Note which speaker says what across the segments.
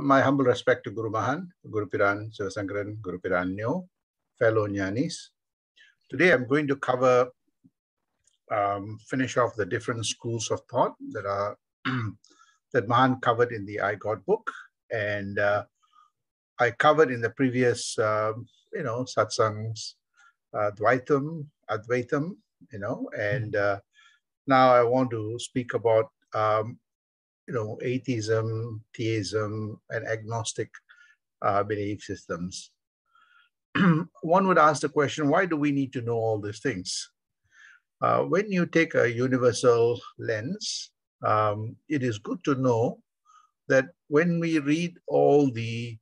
Speaker 1: My humble respect to Guru Mahan, Guru Piran, Sivasankaran, Guru Piran Nyo, fellow Jnanis. Today I'm going to cover, finish off the different schools of thought that are that Mahan covered in the I God book, and I covered in the previous, satsangs, Dvaitam, Advaitam, and now I want to speak about atheism, theism, and agnostic belief systems. One would ask the question, why do we need to know all these things? When you take a universal lens, it is good to know that when we read all the,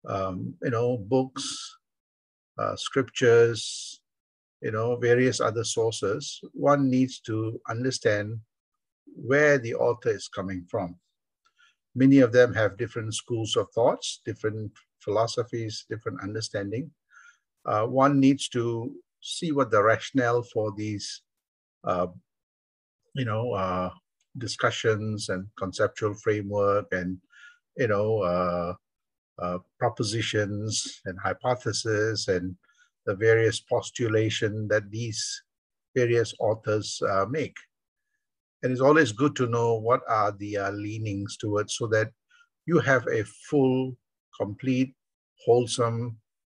Speaker 1: books, scriptures, various other sources, one needs to understand where the author is coming from. Many of them have different schools of thoughts, different philosophies, different understanding. One needs to see what the rationale for these, discussions and conceptual framework and, propositions and hypotheses and the various postulation that these various authors make. And it's always good to know what are the leanings towards, so that you have a full, complete, wholesome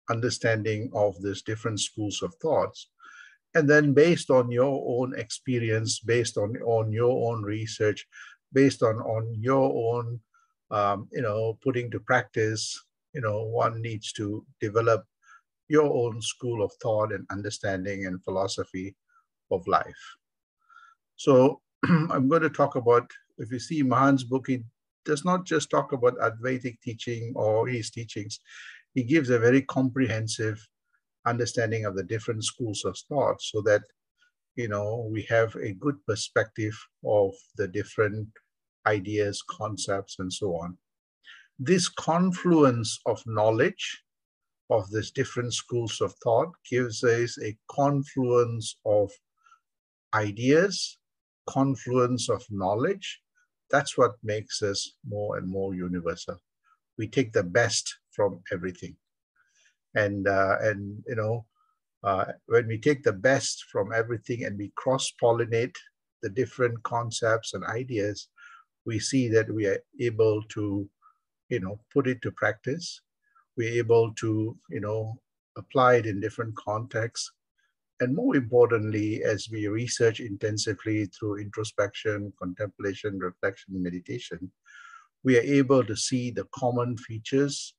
Speaker 1: understanding of these different schools of thoughts. And then based on your own experience, based on your own research, based on your own, putting to practice, one needs to develop your own school of thought and understanding and philosophy of life. So I'm going to talk about, if you see Mahan's book, he does not just talk about Advaitic teaching or his teachings. He gives a very comprehensive understanding of the different schools of thought, so that, we have a good perspective of the different ideas, concepts, and so on. This confluence of knowledge of these different schools of thought gives us a confluence of ideas, confluence of knowledge. That's what makes us more and more universal. We take the best from everything. And when we take the best from everything and we cross-pollinate the different concepts and ideas, we see that we are able to, put it to practice. We're able to, apply it in different contexts. And more importantly, as we research intensively through introspection, contemplation, reflection, meditation, we are able to see the common features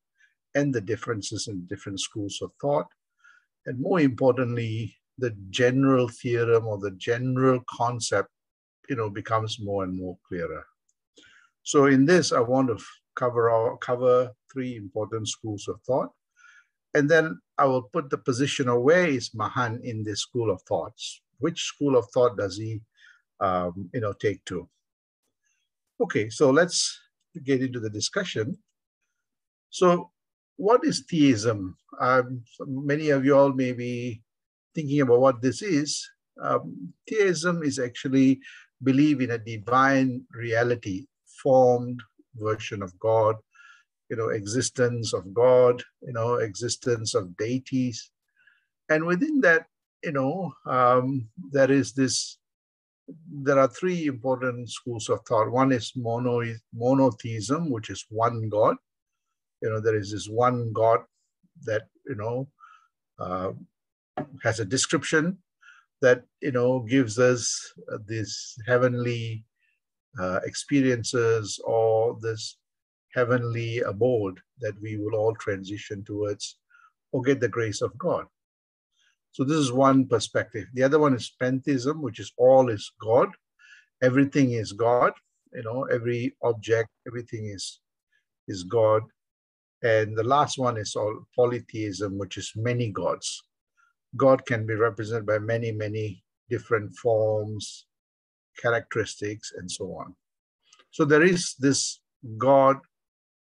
Speaker 1: and the differences in different schools of thought. And more importantly, the general theorem or the general concept, becomes more and more clearer. So in this, I want to cover three important schools of thought. And then I will put the position of where is Mahan in this school of thoughts? Which school of thought does he, take to? Okay, so let's get into the discussion. So what is theism? Many of you all may be thinking about what this is. Theism is actually believe in a divine reality, formed version of God, existence of God, existence of deities. And within that, there are three important schools of thought. One is monotheism, which is one God. There is this one God that, has a description that, gives us these heavenly experiences, or this heavenly abode that we will all transition towards or get the grace of God. So this is one perspective. The other one is pantheism, which is all is God. Everything is God. Every object, everything is God. And the last one is all polytheism, which is many gods. God can be represented by many, many different forms, characteristics, and so on. So there is this God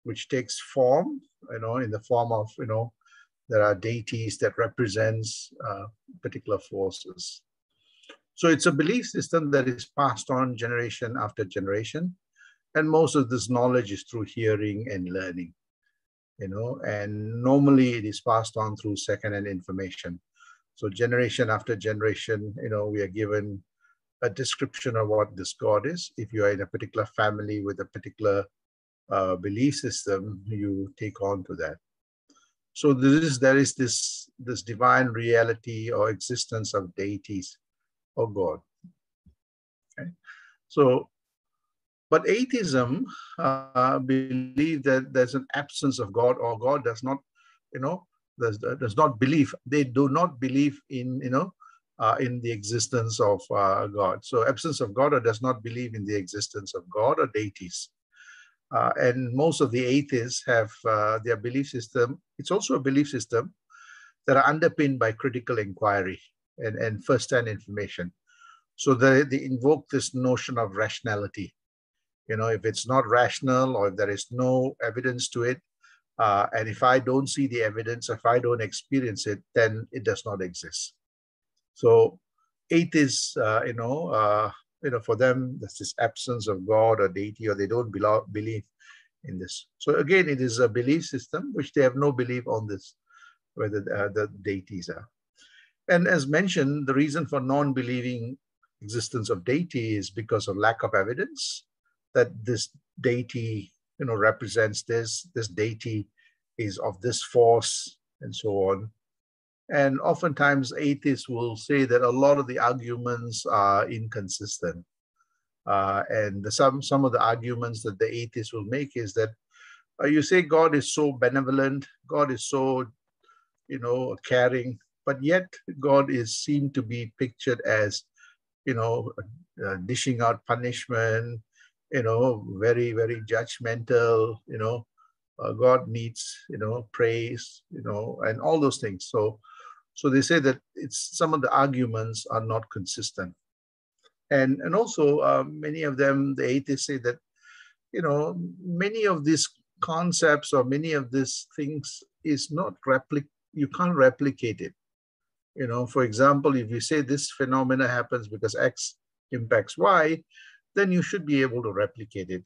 Speaker 1: which takes form, in the form of, there are deities that represents particular forces. So it's a belief system that is passed on generation after generation. And most of this knowledge is through hearing and learning, and normally it is passed on through second-hand information. So generation after generation, we are given a description of what this God is. If you are in a particular family with a particular belief system, you take on to that. So there is this divine reality or existence of deities or God. Okay? So, but atheism believe that there's an absence of God, or God does not, does not believe. They do not believe in, in the existence of God. So absence of God, or does not believe in the existence of God or deities. And most of the atheists have their belief system. It's also a belief system that are underpinned by critical inquiry and first-hand information. So they invoke this notion of rationality. If it's not rational, or if there is no evidence to it, and if I don't see the evidence, if I don't experience it, then it does not exist. So atheists, for them, there's this absence of God or deity, or they don't believe in this. So again, it is a belief system which they have no belief on this, whether the deities are. And as mentioned, the reason for non-believing existence of deity is because of lack of evidence that this deity, represents this deity is of this force, and so on. And oftentimes atheists will say that a lot of the arguments are inconsistent. And some of the arguments that the atheists will make is that you say God is so benevolent, God is so, caring, but yet God is seen to be pictured as, dishing out punishment, very, very judgmental, God needs, praise, and all those things. So they say that some of the arguments are not consistent. And also many of them, the atheists, say that, many of these concepts or many of these things is not you can't replicate it. For example, if you say this phenomena happens because X impacts Y, then you should be able to replicate it.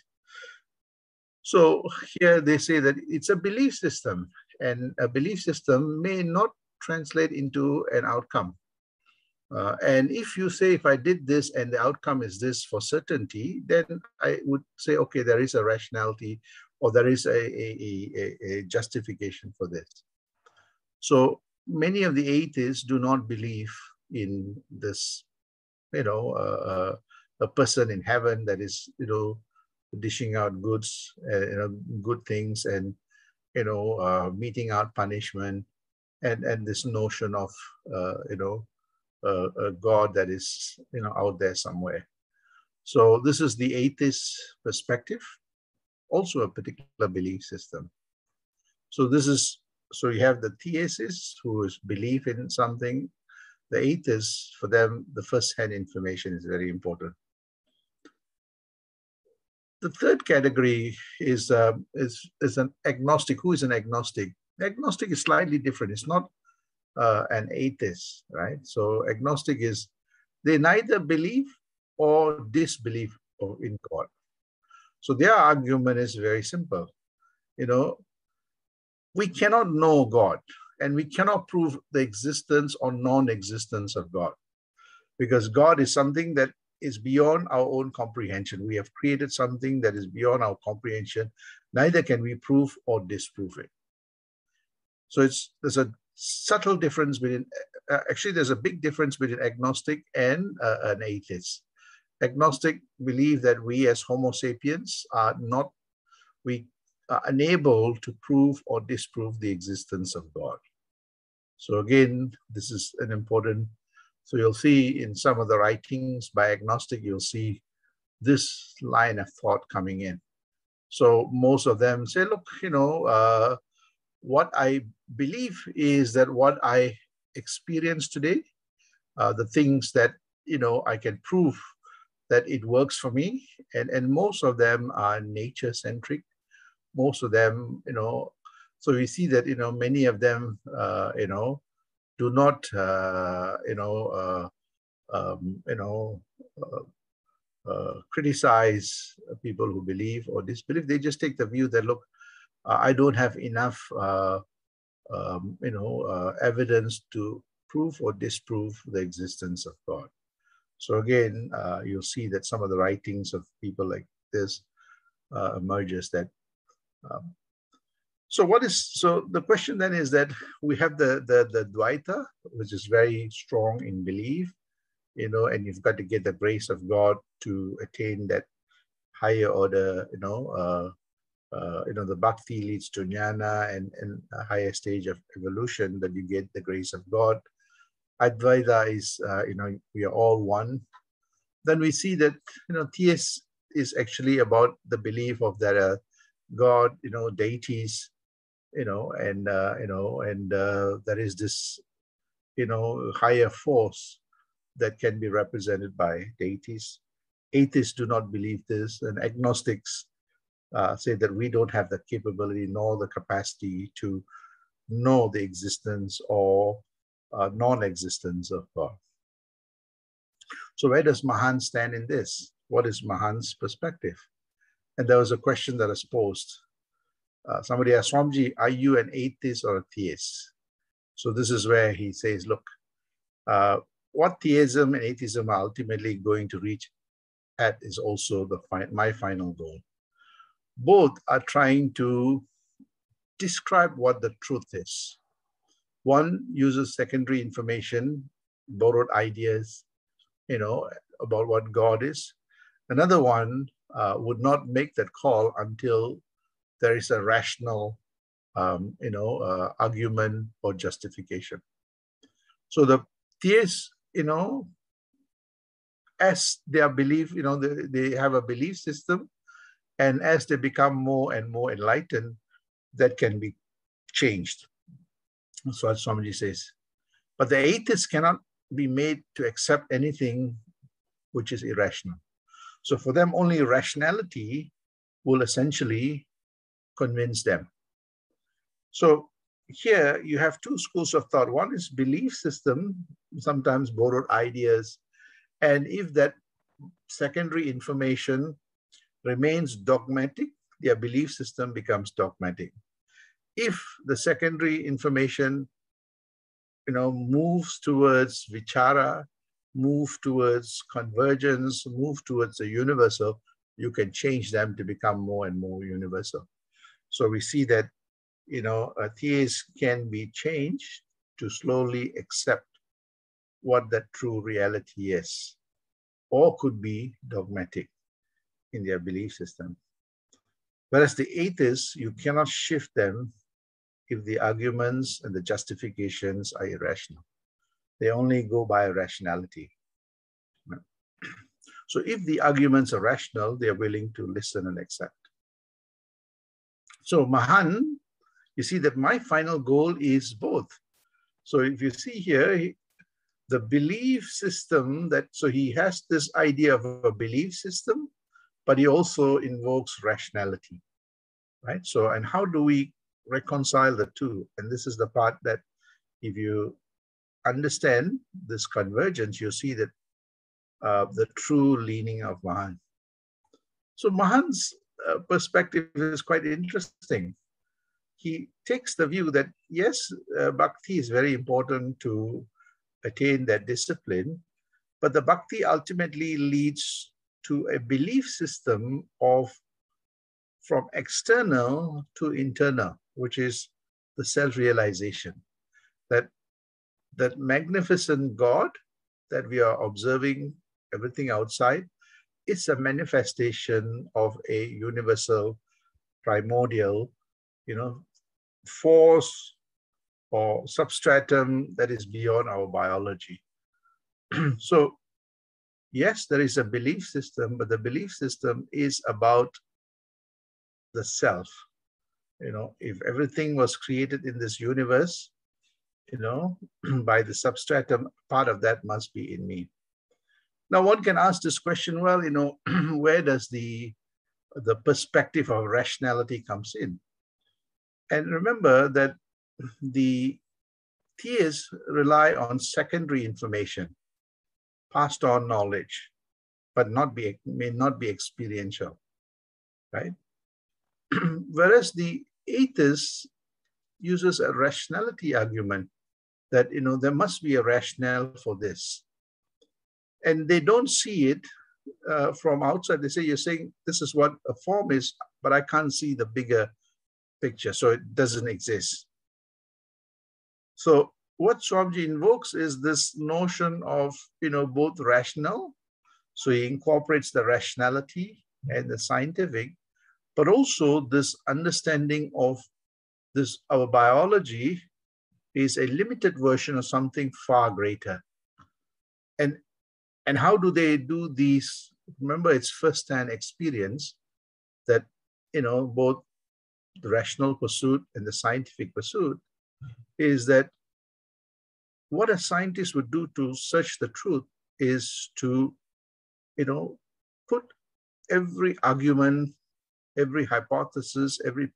Speaker 1: So here they say that it's a belief system, and a belief system may not translate into an outcome. And if you say, if I did this and the outcome is this for certainty, then I would say, okay, there is a rationality, or there is a justification for this. So many of the atheists do not believe in this, a person in heaven that is, dishing out goods, good things, and, meting out punishment, and this notion of, a God that is, out there somewhere. So this is the atheist perspective, also a particular belief system. So you have the theists who believe in something. The atheists, for them, the first-hand information is very important. The third category is an agnostic. Who is an agnostic? Agnostic is slightly different. It's not an atheist, right? So agnostic is they neither believe or disbelieve in God. So their argument is very simple. We cannot know God, and we cannot prove the existence or non-existence of God, because God is something that is beyond our own comprehension. We have created something that is beyond our comprehension. Neither can we prove or disprove it. So there's a subtle difference between, actually there's a big difference between agnostic and an atheist. Agnostic believe that we as Homo sapiens are unable to prove or disprove the existence of God. So again, this is an important, so you'll see in some of the writings by agnostic, you'll see this line of thought coming in. So most of them say, look, what I believe is that what I experience today, the things that, I can prove that it works for me. And most of them are nature-centric. Most of them, so we see that, many of them, do not, criticize people who believe or disbelieve. They just take the view that, look, I don't have enough evidence to prove or disprove the existence of God. So again, you'll see that some of the writings of people like this emerges that. So the question then is that we have the Dvaita, which is very strong in belief, and you've got to get the grace of God to attain that higher order, the bhakti leads to jnana and a higher stage of evolution that you get the grace of God. Advaita is, we are all one. Then we see that, theist is actually about the belief of that God, deities, and there is this, higher force that can be represented by deities. Atheists do not believe this, and agnostics say that we don't have the capability nor the capacity to know the existence or non-existence of God. So where does Mahan stand in this? What is Mahan's perspective? And there was a question that was posed. Somebody asked, Swamiji, are you an atheist or a theist? So this is where he says, look, what theism and atheism are ultimately going to reach at is also my final goal. Both are trying to describe what the truth is. One uses secondary information, borrowed ideas, about what God is. Another one would not make that call until there is a rational, argument or justification. So the theists, as their belief, they have a belief system, and as they become more and more enlightened, that can be changed. That's what Swamiji says. But the atheists cannot be made to accept anything which is irrational. So for them, only rationality will essentially convince them. So here you have two schools of thought. One is belief system, sometimes borrowed ideas. And if that secondary information remains dogmatic, their belief system becomes dogmatic. If the secondary information, moves towards vichara, move towards convergence, move towards the universal, you can change them to become more and more universal. So we see that, a theist can be changed to slowly accept what that true reality is, or could be dogmatic in their belief system. Whereas the atheists, you cannot shift them if the arguments and the justifications are irrational. They only go by rationality. So if the arguments are rational, they are willing to listen and accept. So Mahan, you see that my final goal is both. So if you see here, the belief system so he has this idea of a belief system, but he also invokes rationality, right? So, and how do we reconcile the two? And this is the part that if you understand this convergence, you see that the true leaning of Mahan. So Mahan's perspective is quite interesting. He takes the view that, yes, bhakti is very important to attain that discipline, but the bhakti ultimately leads to a belief system from external to internal, which is the self-realization. That magnificent God that we are observing, everything outside, is a manifestation of a universal, primordial, force or substratum that is beyond our biology. So, yes, there is a belief system, but the belief system is about the self. If everything was created in this universe, by the substratum, part of that must be in me. Now, one can ask this question, well, where does the perspective of rationality comes in? And remember that the theists rely on secondary information, passed on knowledge. but may not be experiential, right? Whereas the atheist uses a rationality argument that, there must be a rationale for this. And they don't see it from outside. They say, you're saying this is what a form is, but I can't see the bigger picture, so it doesn't exist. So what Swamiji invokes is this notion of, both rational. So he incorporates the rationality and the scientific, but also this understanding of this, our biology is a limited version of something far greater. And how do they do these? Remember, it's first-hand experience that, both the rational pursuit and the scientific pursuit is that what a scientist would do to search the truth is to, put every argument, every hypothesis, every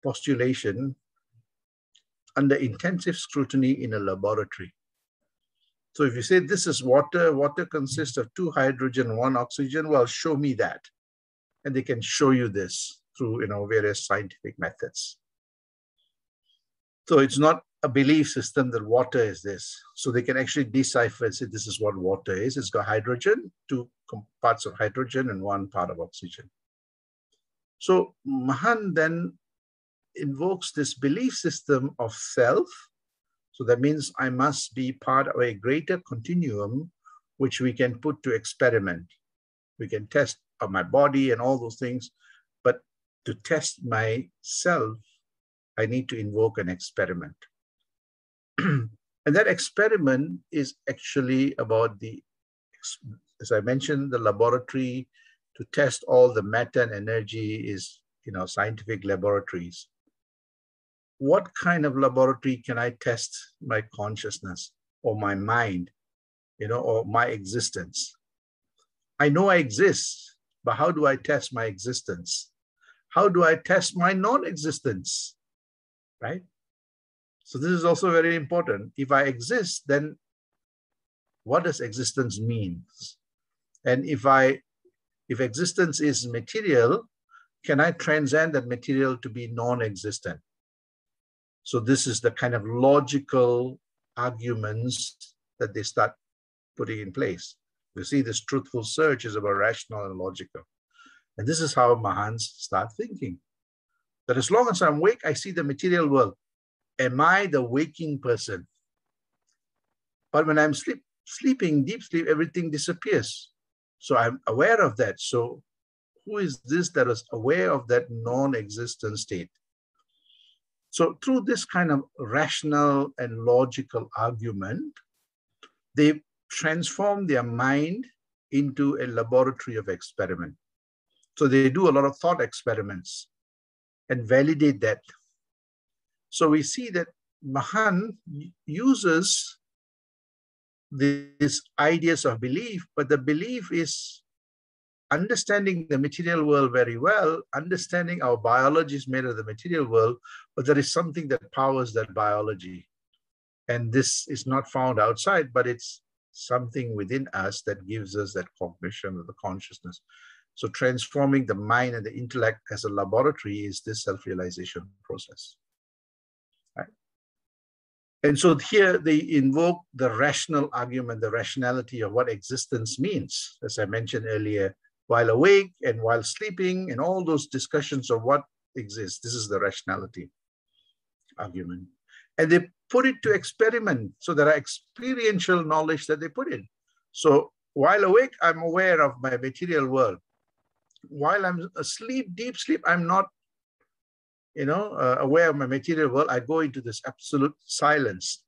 Speaker 1: postulation under intensive scrutiny in a laboratory. So if you say this is water, water consists of 2 hydrogen, 1 oxygen, well, show me that. And they can show you this through, various scientific methods. So it's not a belief system that water is this. So they can actually decipher and say, this is what water is. It's got hydrogen, 2 parts of hydrogen and 1 part of oxygen. So Mahan then invokes this belief system of self. So that means I must be part of a greater continuum, which we can put to experiment. We can test my body and all those things, but to test myself, I need to invoke an experiment. And that experiment is actually about as I mentioned, the laboratory to test all the matter and energy is, scientific laboratories. What kind of laboratory can I test my consciousness or my mind, or my existence? I know I exist, but how do I test my existence? How do I test my non-existence, right? So this is also very important. If I exist, then what does existence mean? And if existence is material, can I transcend that material to be non-existent? So this is the kind of logical arguments that they start putting in place. You see, this truthful search is about rational and logical. And this is how Mahans start thinking. That as long as I'm awake, I see the material world. Am I the waking person? But when I'm sleeping, deep sleep, everything disappears. So I'm aware of that. So who is this that is aware of that non-existent state? So through this kind of rational and logical argument, they transform their mind into a laboratory of experiment. So they do a lot of thought experiments and validate that. So we see that Mahan uses these ideas of belief, but the belief is understanding the material world very well, understanding our biology is made of the material world, but there is something that powers that biology. And this is not found outside, but it's something within us that gives us that cognition of the consciousness. So transforming the mind and the intellect as a laboratory is this self-realization process. Right? And so here they invoke the rational argument, the rationality of what existence means, as I mentioned earlier, while awake and while sleeping, and all those discussions of what exists. This is the rationality argument. And they put it to experiment. So there are experiential knowledge that they put in. So while awake, I'm aware of my material world. While I'm asleep, deep sleep, I'm not, aware of my material world. I go into this absolute silence.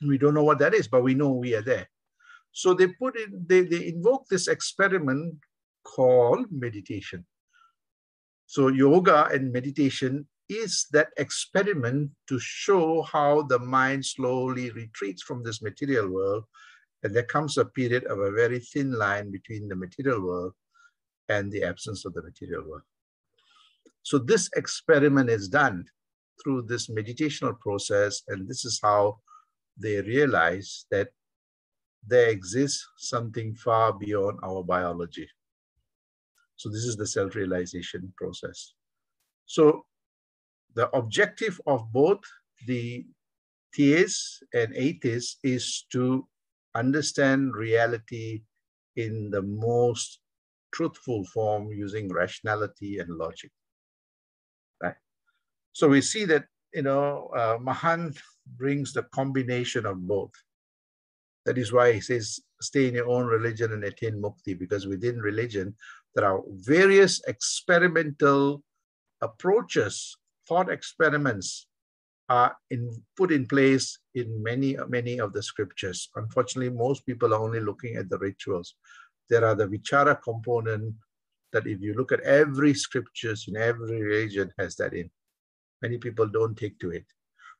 Speaker 1: We don't know what that is, but we know we are there. So they invoke this experiment called meditation. So yoga and meditation is that experiment to show how the mind slowly retreats from this material world. And there comes a period of a very thin line between the material world and the absence of the material world. So this experiment is done through this meditational process. And this is how they realize that there exists something far beyond our biology. So this is the self-realization process. So the objective of both the theists and atheists is to understand reality in the most truthful form using rationality and logic. Right? So we see that, Mahan brings the combination of both. That is why he says, stay in your own religion and attain mukti, because within religion, there are various experimental approaches, thought experiments are put in place in many of the scriptures. Unfortunately, most people are only looking at the rituals. There are the vichara component that if you look at every scriptures in every religion has that in. Many people don't take to it.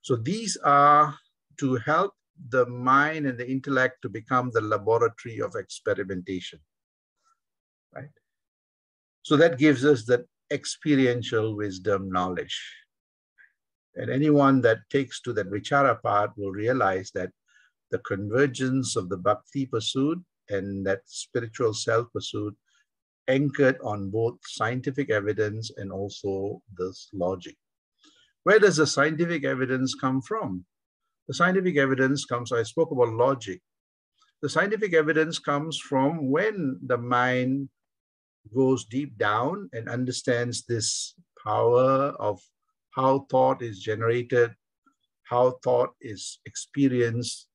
Speaker 1: So these are to help the mind and the intellect to become the laboratory of experimentation, right? So that gives us that experiential wisdom knowledge. And anyone that takes to that vichara part will realize that the convergence of the bhakti pursuit and that spiritual self pursuit anchored on both scientific evidence and also this logic. Where does the scientific evidence come from? The scientific evidence comes, I spoke about logic. The scientific evidence comes from when the mind goes deep down and understands this power of how thought is generated, how thought is experienced.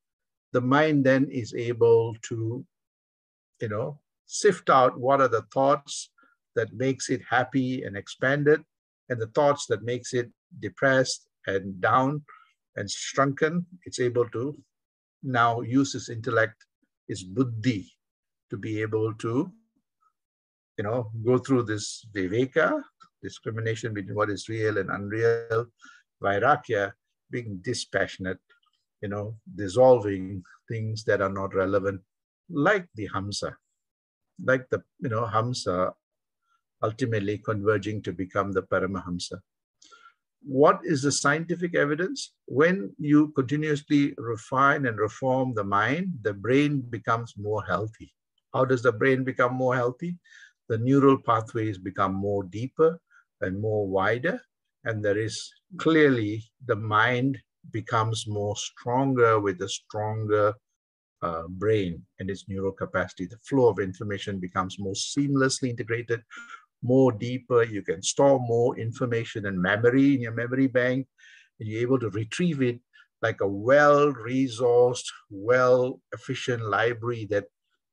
Speaker 1: The mind then is able to, sift out what are the thoughts that makes it happy and expanded, and the thoughts that makes it depressed and down and shrunken. It's able to now use its intellect, its buddhi, to be able to, go through this viveka, discrimination between what is real and unreal, vairagya, being dispassionate, dissolving things that are not relevant, like the Hamsa, like the, Hamsa ultimately converging to become the Paramahamsa. What is the scientific evidence? When you continuously refine and reform the mind, the brain becomes more healthy. How does the brain become more healthy? The neural pathways become more deeper and more wider, and there is clearly the mind becomes more stronger with a stronger brain and its neural capacity. The flow of information becomes more seamlessly integrated, more deeper. You can store more information and memory in your memory bank, and you're able to retrieve it like a well-resourced, well-efficient library that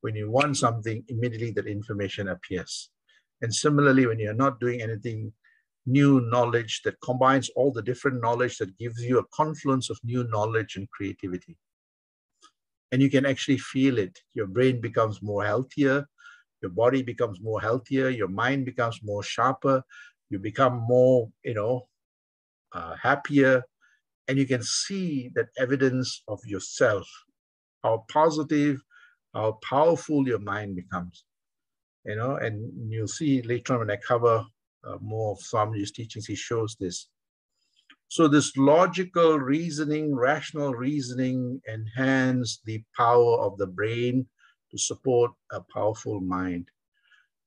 Speaker 1: when you want something, immediately that information appears. And similarly, when you're not doing anything, new knowledge that combines all the different knowledge that gives you a confluence of new knowledge and creativity. And you can actually feel it. Your brain becomes more healthier, your body becomes more healthier, your mind becomes more sharper, you become more, happier, and you can see that evidence of yourself, how positive, how powerful your mind becomes, and you'll see later on when I cover more of Swamiji's teachings, he shows this. So this logical reasoning, rational reasoning enhance the power of the brain to support a powerful mind.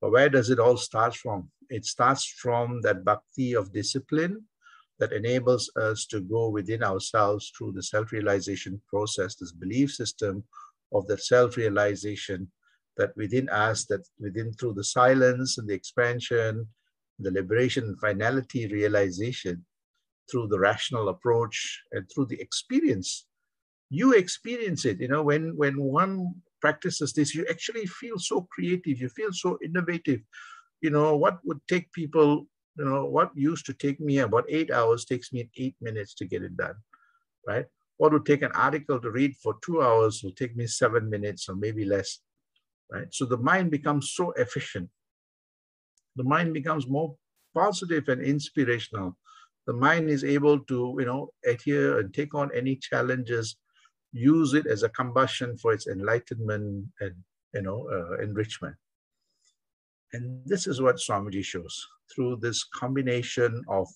Speaker 1: But where does it all start from? It starts from that bhakti of discipline that enables us to go within ourselves through the self-realization process, this belief system of the self-realization that within us, that within through the silence and the expansion, the liberation and finality realization, through the rational approach and through the experience. You experience it, when one practices this, you actually feel so creative, you feel so innovative. What would take people, what used to take me about 8 hours takes me 8 minutes to get it done, right? What would take an article to read for 2 hours will take me 7 minutes or maybe less, right? So the mind becomes so efficient. The mind becomes more positive and inspirational. The mind is able to, adhere and take on any challenges, use it as a combustion for its enlightenment and, enrichment. And this is what Swamiji shows through this combination of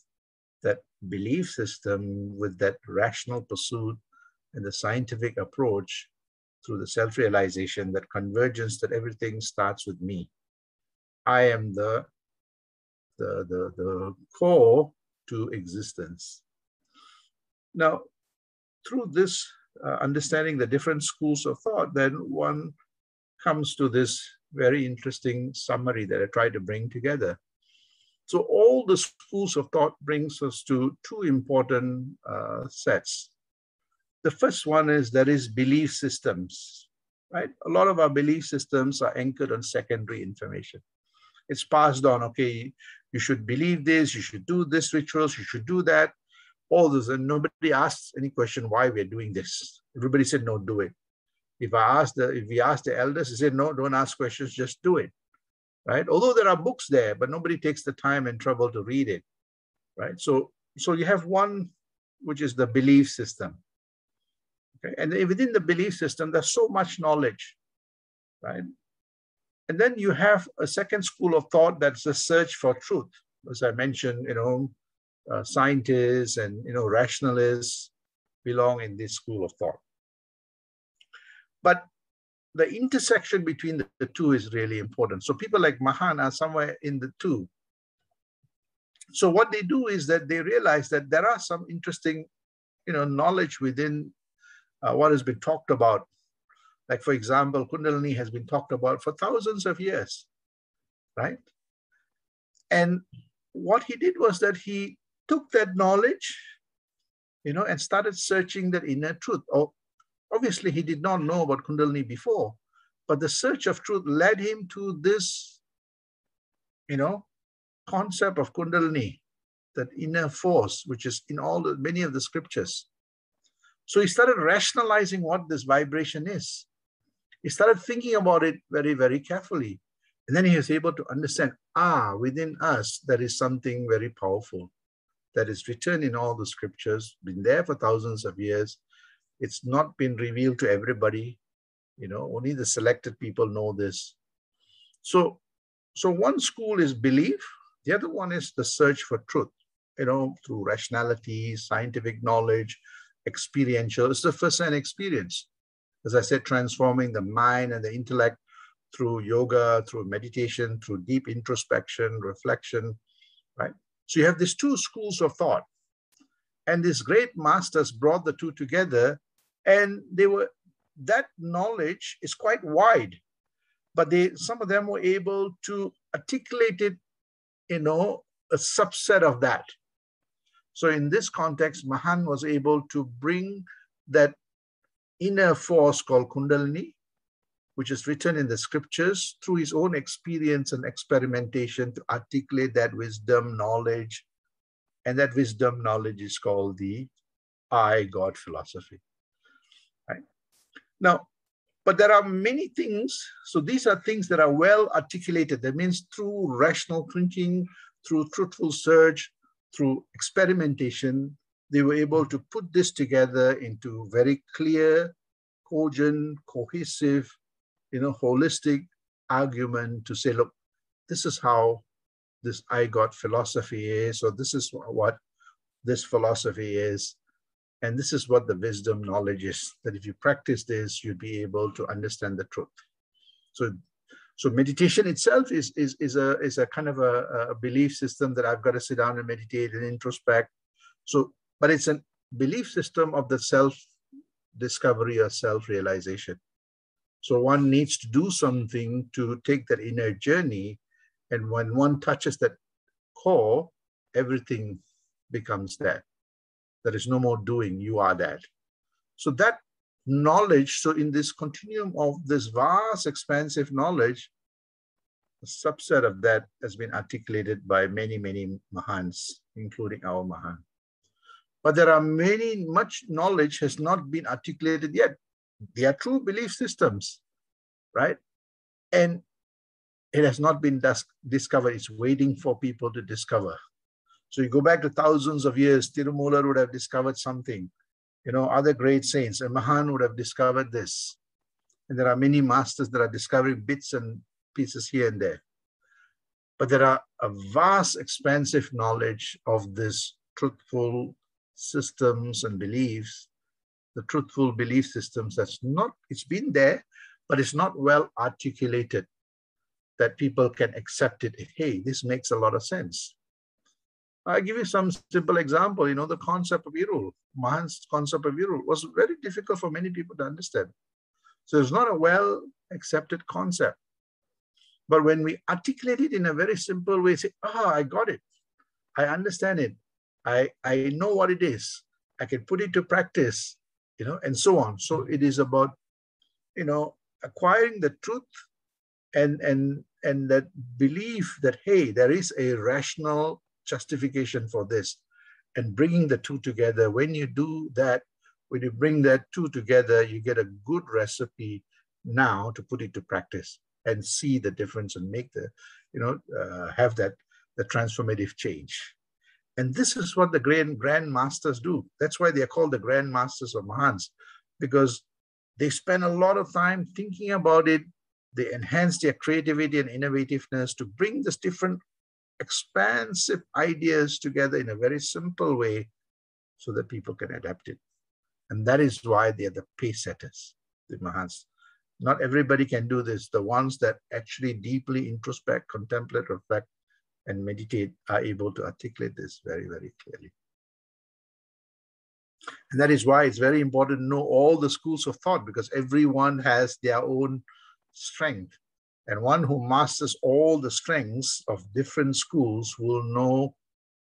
Speaker 1: that belief system with that rational pursuit and the scientific approach. through the self-realization, that convergence, that everything starts with me. I am the core to existence. Now, through this understanding the different schools of thought, then one comes to this very interesting summary that I try to bring together. So all the schools of thought brings us to two important sets. The first one is there is belief systems, right? A lot of our belief systems are anchored on secondary information. It's passed on, okay, you should believe this, you should do this rituals, you should do that, all this, and nobody asks any question why we're doing this. Everybody said, no, do it. If we ask the elders, they said, no, don't ask questions, just do it, right? Although there are books there, but nobody takes the time and trouble to read it, right? So you have one, which is the belief system. Okay? And within the belief system, there's so much knowledge, right? And then you have a second school of thought that's the search for truth. As I mentioned, scientists and rationalists belong in this school of thought. But the intersection between the two is really important. So people like Mahan are somewhere in the two. So what they do is that they realize that there are some interesting, knowledge within what has been talked about. Like, for example, Kundalini has been talked about for thousands of years, right? And what he did was that he took that knowledge, and started searching that inner truth. Obviously, he did not know about Kundalini before, but the search of truth led him to this, concept of Kundalini, that inner force, which is in many of the scriptures. So he started rationalizing what this vibration is. He started thinking about it very, very carefully. And then he was able to understand, within us, there is something very powerful that is written in all the scriptures, been there for thousands of years. It's not been revealed to everybody. Only the selected people know this. So one school is belief. The other one is the search for truth, through rationality, scientific knowledge, experiential. It's the first-hand experience. As I said, transforming the mind and the intellect through yoga, through meditation, through deep introspection, reflection, right? So you have these two schools of thought. And these great masters brought the two together, and that knowledge is quite wide, but some of them were able to articulate it, a subset of that. So in this context, Mahan was able to bring that inner force called Kundalini, which is written in the scriptures, through his own experience and experimentation to articulate that wisdom, knowledge. And that wisdom, knowledge is called the I-God philosophy. Right? Now, but there are many things. So these are things that are well articulated. That means through rational thinking, through truthful search, through experimentation, they were able to put this together into very clear, cogent, cohesive, holistic argument to say, look, this is how this I-God philosophy is, or this is what this philosophy is, and this is what the wisdom knowledge is, that if you practice this, you'd be able to understand the truth. So meditation itself is a kind of a belief system that I've got to sit down and meditate and introspect. But it's a belief system of the self-discovery or self-realization. So one needs to do something to take that inner journey. And when one touches that core, everything becomes that. There is no more doing, you are that. So that knowledge, so in this continuum of this vast, expansive knowledge, a subset of that has been articulated by many, many Mahans, including our Mahan. But there are much knowledge has not been articulated yet. They are true belief systems, right? And it has not been discovered. It's waiting for people to discover. So you go back to thousands of years, Tirumular would have discovered something. Other great saints, and Mahan would have discovered this. And there are many masters that are discovering bits and pieces here and there. But there are a vast, expansive knowledge of this truthful systems and beliefs the truthful belief systems that's not, it's been there, but it's not well articulated that people can accept it. Hey, this makes a lot of sense. I'll give you some simple example. You know, the concept of Irul, Mahan's concept of Irul was very difficult for many people to understand. So it's not a well accepted concept. But when we articulate it in a very simple way, say, I got it. I understand it. I know what it is. I can put it to practice, you know, and so on. So it is about, you know, acquiring the truth and that belief that, hey, there is a rational justification for this, and bringing the two together. When you do that, when you bring that two together, you get a good recipe now to put it to practice and see the difference and make the, you know, have that, the transformative change. And this is what the grand masters do. That's why they are called the grand masters of Mahans, because they spend a lot of time thinking about it. They enhance their creativity and innovativeness to bring this different expansive ideas together in a very simple way so that people can adapt it. And that is why they are the pace setters, the Mahans. Not everybody can do this. The ones that actually deeply introspect, contemplate, reflect, and meditate are able to articulate this very, very clearly. And that is why it's very important to know all the schools of thought, because everyone has their own strength. And one who masters all the strengths of different schools will know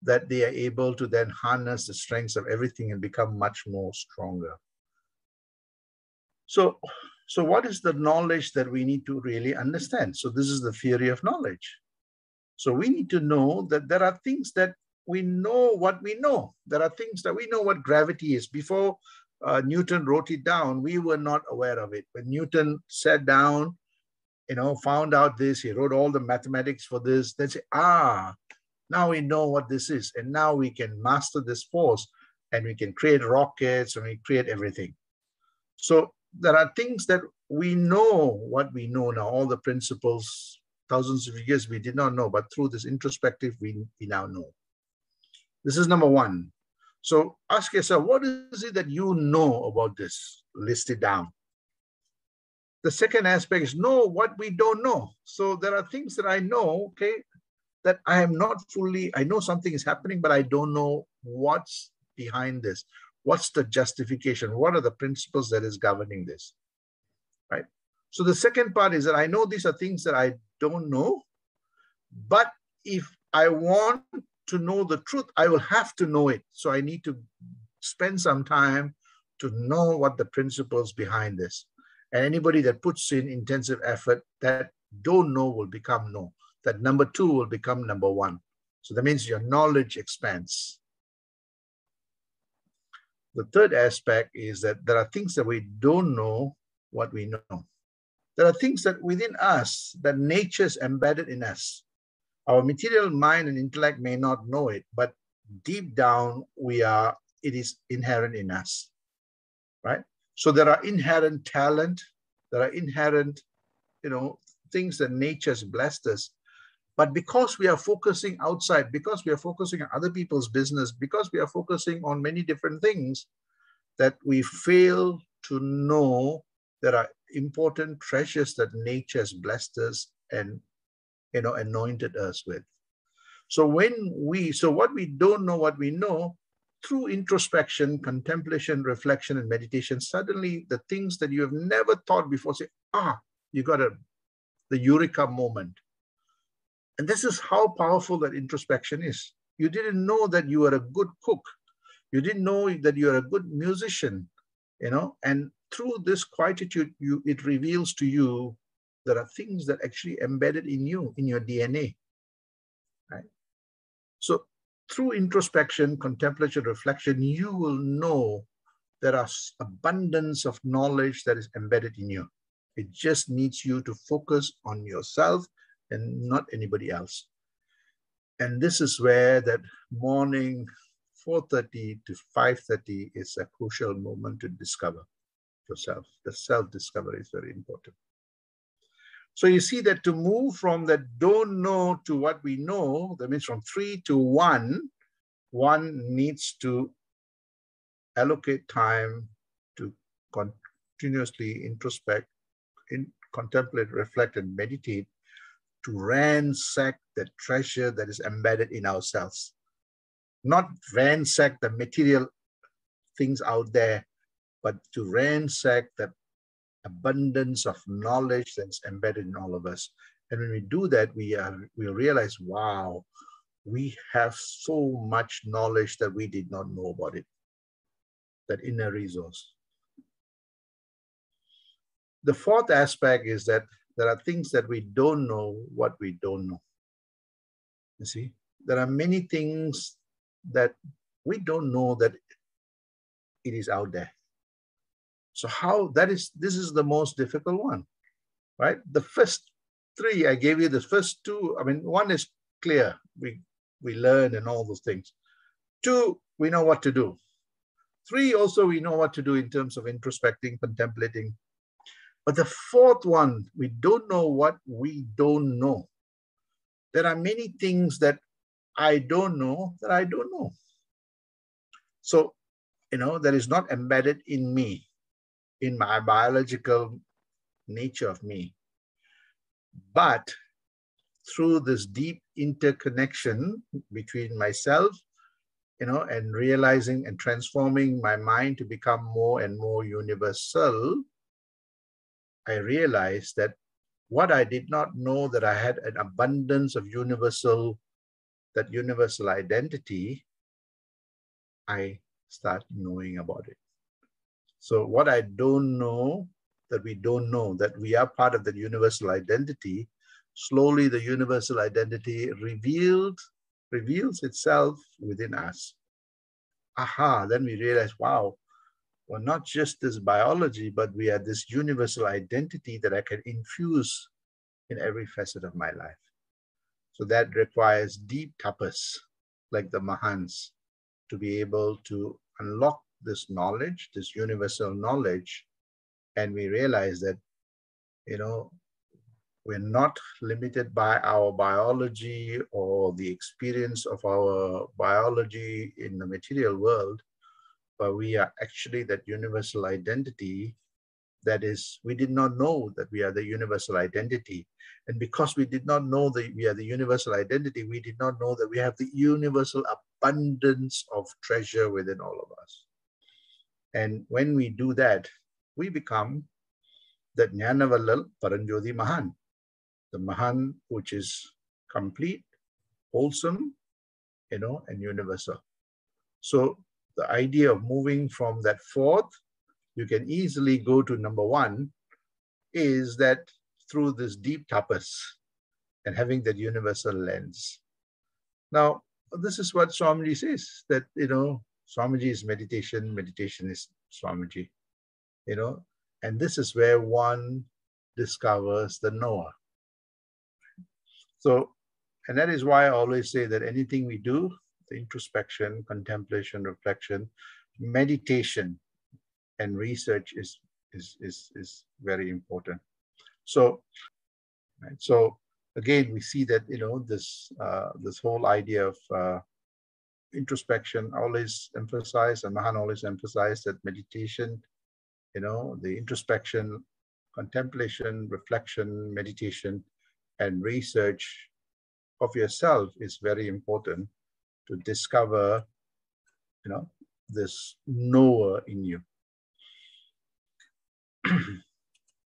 Speaker 1: that they are able to then harness the strengths of everything and become much more stronger. So what is the knowledge that we need to really understand? So this is the theory of knowledge. So we need to know that there are things that we know what we know. There are things that we know what gravity is. Before Newton wrote it down, we were not aware of it. When Newton sat down, you know, found out this, he wrote all the mathematics for this, then say, now we know what this is. And now we can master this force and we can create rockets and we create everything. So there are things that we know what we know now, all the principles, thousands of years we did not know, but through this introspective, we now know. This is number one. So ask yourself, what is it that you know about this? List it down. The second aspect is know what we don't know. So there are things that I know, okay, that I am not fully, I know something is happening, but I don't know what's behind this. What's the justification? What are the principles that is governing this, right? So the second part is that I know these are things that I don't know, but if I want to know the truth, I will have to know it. So I need to spend some time to know what the principles behind this. And anybody that puts in intensive effort, that don't know will become know. That number two will become number one. So that means your knowledge expands. The third aspect is that there are things that we don't know what we know. There are things that within us, that nature is embedded in us. Our material mind and intellect may not know it, but deep down it is inherent in us, right? So there are inherent talent, there are inherent, you know, things that nature has blessed us. But because we are focusing outside, because we are focusing on other people's business, because we are focusing on many different things, that we fail to know there are important treasures that nature has blessed us and, you know, anointed us with. So what we don't know what we know, through introspection, contemplation, reflection, and meditation, suddenly the things that you have never thought before say, you got the eureka moment. And this is how powerful that introspection is. You didn't know that you were a good cook. You didn't know that you're a good musician, you know, and through this quietude, it reveals to you there are things that actually embedded in you, in your DNA, right? So through introspection, contemplation, reflection, you will know there are abundance of knowledge that is embedded in you. It just needs you to focus on yourself and not anybody else. And this is where that morning 4:30 to 5:30 is a crucial moment to discover yourself. The self-discovery is very important. So you see that to move from that don't know to what we know, that means from 3 to 1, one needs to allocate time to continuously introspect, contemplate, reflect, and meditate to ransack the treasure that is embedded in ourselves. Not ransack the material things out there, but to ransack the abundance of knowledge that's embedded in all of us. And when we do that, we realize, wow, we have so much knowledge that we did not know about it, that inner resource. The fourth aspect is that there are things that we don't know what we don't know. You see, there are many things that we don't know that it is out there. So this is the most difficult one, right? The first three, I gave you the first two. I mean, one is clear. We learn and all those things. Two, we know what to do. Three, also we know what to do in terms of introspecting, contemplating. But the fourth one, we don't know what we don't know. There are many things that I don't know that I don't know. So, that is not embedded in me, in my biological nature of me. But through this deep interconnection between myself, and realizing and transforming my mind to become more and more universal, I realized that what I did not know, that I had an abundance of universal identity, I start knowing about it. So what I don't know, that we don't know, that we are part of that universal identity, slowly the universal identity reveals itself within us. Aha, then we realize, wow, we're not just this biology, but we are this universal identity that I can infuse in every facet of my life. So that requires deep tapas, like the Mahans, to be able to unlock this knowledge, this universal knowledge. And we realize that, we're not limited by our biology or the experience of our biology in the material world, but we are actually that universal identity. That is, we did not know that we are the universal identity. And because we did not know that we are the universal identity, we did not know that we have the universal abundance of treasure within all of us. And when we do that, we become the Jnanavallal Paranjyothi Mahan, the Mahan which is complete, wholesome, and universal. So the idea of moving from that fourth, you can easily go to number one, is that through this deep tapas and having that universal lens. Now, this is what Swamiji says, that, Swamiji is meditation, meditation is Swamiji, and this is where one discovers the knower. So, and that is why I always say that anything we do, the introspection, contemplation, reflection, meditation, and research is very important. So, right, so again, we see that this whole idea of introspection always emphasized, and Mahan always emphasized that meditation, the introspection, contemplation, reflection, meditation, and research of yourself is very important to discover, this knower in you.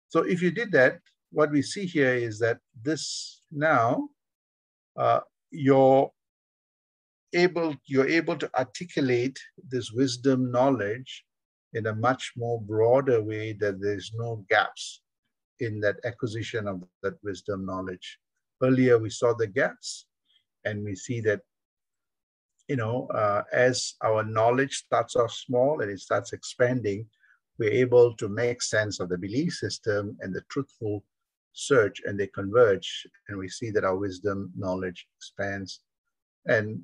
Speaker 1: So if you did that, what we see here is that this now, you're able to articulate this wisdom knowledge in a much more broader way, that there's no gaps in that acquisition of that wisdom knowledge. Earlier, we saw the gaps, and we see that, as our knowledge starts off small and it starts expanding, we're able to make sense of the belief system and the truthful search, and they converge, and we see that our wisdom knowledge expands, and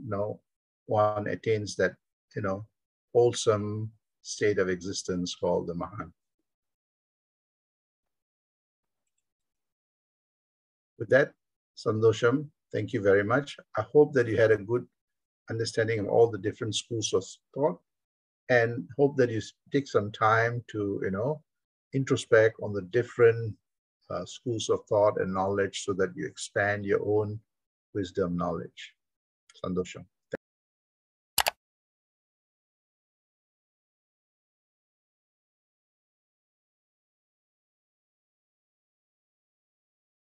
Speaker 1: one attains that wholesome state of existence called the Mahan. With that, Sandosham, thank you very much. I hope that you had a good understanding of all the different schools of thought. and hope that you take some time to, introspect on the different schools of thought and knowledge so that you expand your own wisdom knowledge. Sandosham.